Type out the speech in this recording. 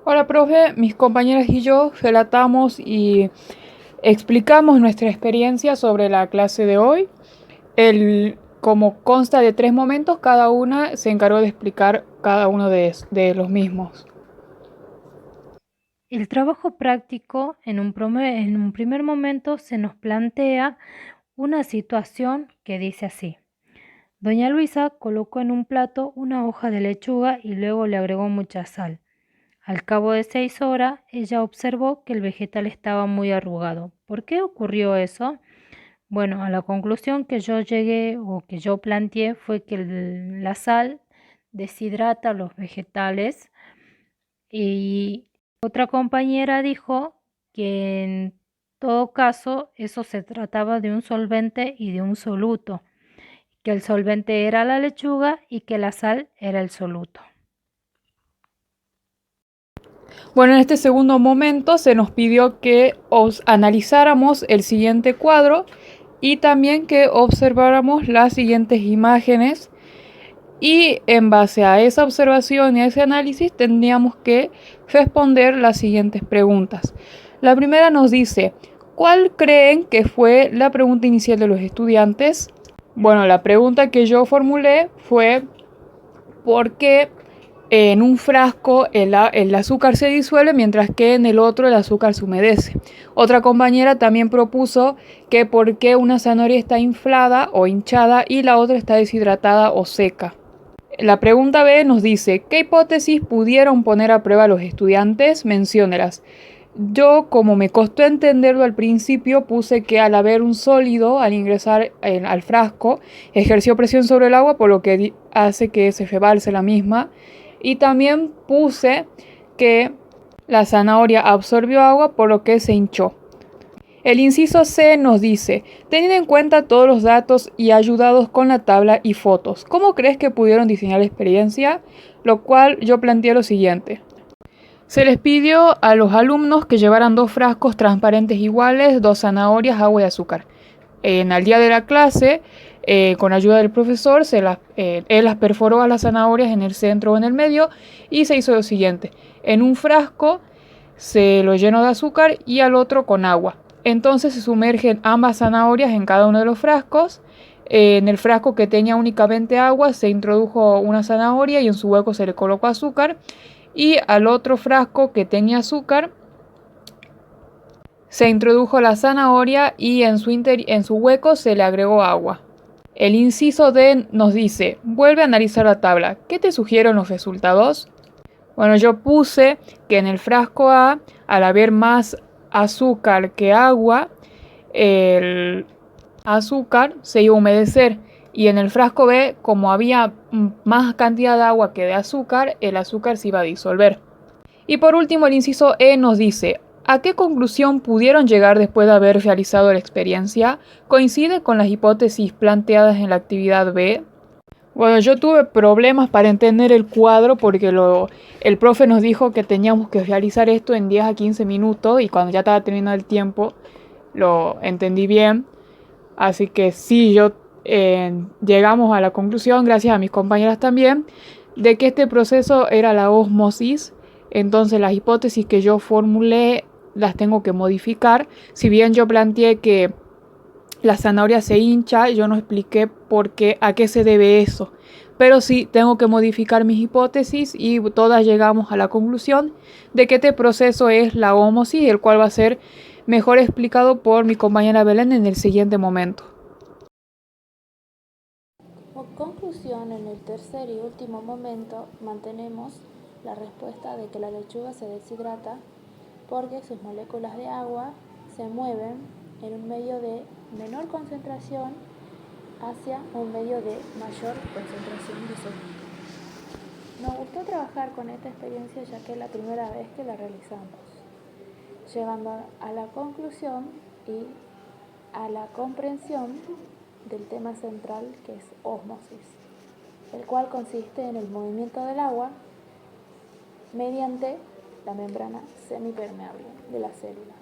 Hola, profe. Mis compañeras y yo relatamos y explicamos nuestra experiencia sobre la clase de hoy. Como consta de 3 momentos, cada una se encargó de explicar cada uno de los mismos. El trabajo práctico en un primer momento se nos plantea una situación que dice así. Doña Luisa colocó en un plato una hoja de lechuga y luego le agregó mucha sal. Al cabo de 6 horas, ella observó que el vegetal estaba muy arrugado. ¿Por qué ocurrió eso? Bueno, a la conclusión que yo llegué o que yo planteé fue que la sal deshidrata los vegetales y otra compañera dijo que en todo caso eso se trataba de un solvente y de un soluto, que el solvente era la lechuga y que la sal era el soluto. Bueno, en este segundo momento se nos pidió que os analizáramos el siguiente cuadro y también que observáramos las siguientes imágenes. Y en base a esa observación y a ese análisis tendríamos que responder las siguientes preguntas. La primera nos dice, ¿cuál creen que fue la pregunta inicial de los estudiantes? Bueno, la pregunta que yo formulé fue ¿por qué en un frasco el azúcar se disuelve mientras que en el otro el azúcar se humedece? Otra compañera también propuso que por qué una zanahoria está inflada o hinchada y la otra está deshidratada o seca. La pregunta B nos dice, ¿qué hipótesis pudieron poner a prueba los estudiantes? Menciónelas. Yo, como me costó entenderlo al principio, puse que al haber un sólido, al ingresar al frasco, ejerció presión sobre el agua, por lo que hace que se rebalse la misma. Y también puse que la zanahoria absorbió agua, por lo que se hinchó. El inciso C nos dice, teniendo en cuenta todos los datos y ayudados con la tabla y fotos, ¿cómo crees que pudieron diseñar la experiencia? Lo cual yo planteé lo siguiente. Se les pidió a los alumnos que llevaran 2 frascos transparentes iguales, 2 zanahorias, agua y azúcar. Al día de la clase, con ayuda del profesor, él las perforó a las zanahorias en el centro o en el medio y se hizo lo siguiente. En un frasco se lo llenó de azúcar y al otro con agua. Entonces se sumergen ambas zanahorias en cada uno de los frascos. En el frasco que tenía únicamente agua se introdujo una zanahoria y en su hueco se le colocó azúcar. Y al otro frasco que tenía azúcar se introdujo la zanahoria y en su hueco se le agregó agua. El inciso D nos dice, vuelve a analizar la tabla. ¿Qué te sugieren los resultados? Bueno, yo puse que en el frasco A, al haber más azúcar que agua, el azúcar se iba a humedecer. Y en el frasco B, como había más cantidad de agua que de azúcar, el azúcar se iba a disolver. Y por último, el inciso E nos dice, ¿a qué conclusión pudieron llegar después de haber realizado la experiencia? ¿Coincide con las hipótesis planteadas en la actividad B? Bueno, yo tuve problemas para entender el cuadro porque el profe nos dijo que teníamos que realizar esto en 10 a 15 minutos y cuando ya estaba terminando el tiempo lo entendí bien. Así que sí, llegamos a la conclusión, gracias a mis compañeras también, de que este proceso era la ósmosis. Entonces las hipótesis que yo formulé las tengo que modificar. Si bien yo planteé que la zanahoria se hincha, yo no expliqué por qué, a qué se debe eso. Pero sí, tengo que modificar mis hipótesis y todas llegamos a la conclusión de que este proceso es la ósmosis, el cual va a ser mejor explicado por mi compañera Belén en el siguiente momento. Como conclusión, en el tercer y último momento mantenemos la respuesta de que la lechuga se deshidrata porque sus moléculas de agua se mueven en un medio de menor concentración hacia un medio de mayor concentración de soluto. Nos gustó trabajar con esta experiencia ya que es la primera vez que la realizamos, llegando a la conclusión y a la comprensión del tema central que es ósmosis, el cual consiste en el movimiento del agua mediante la membrana semipermeable de las células.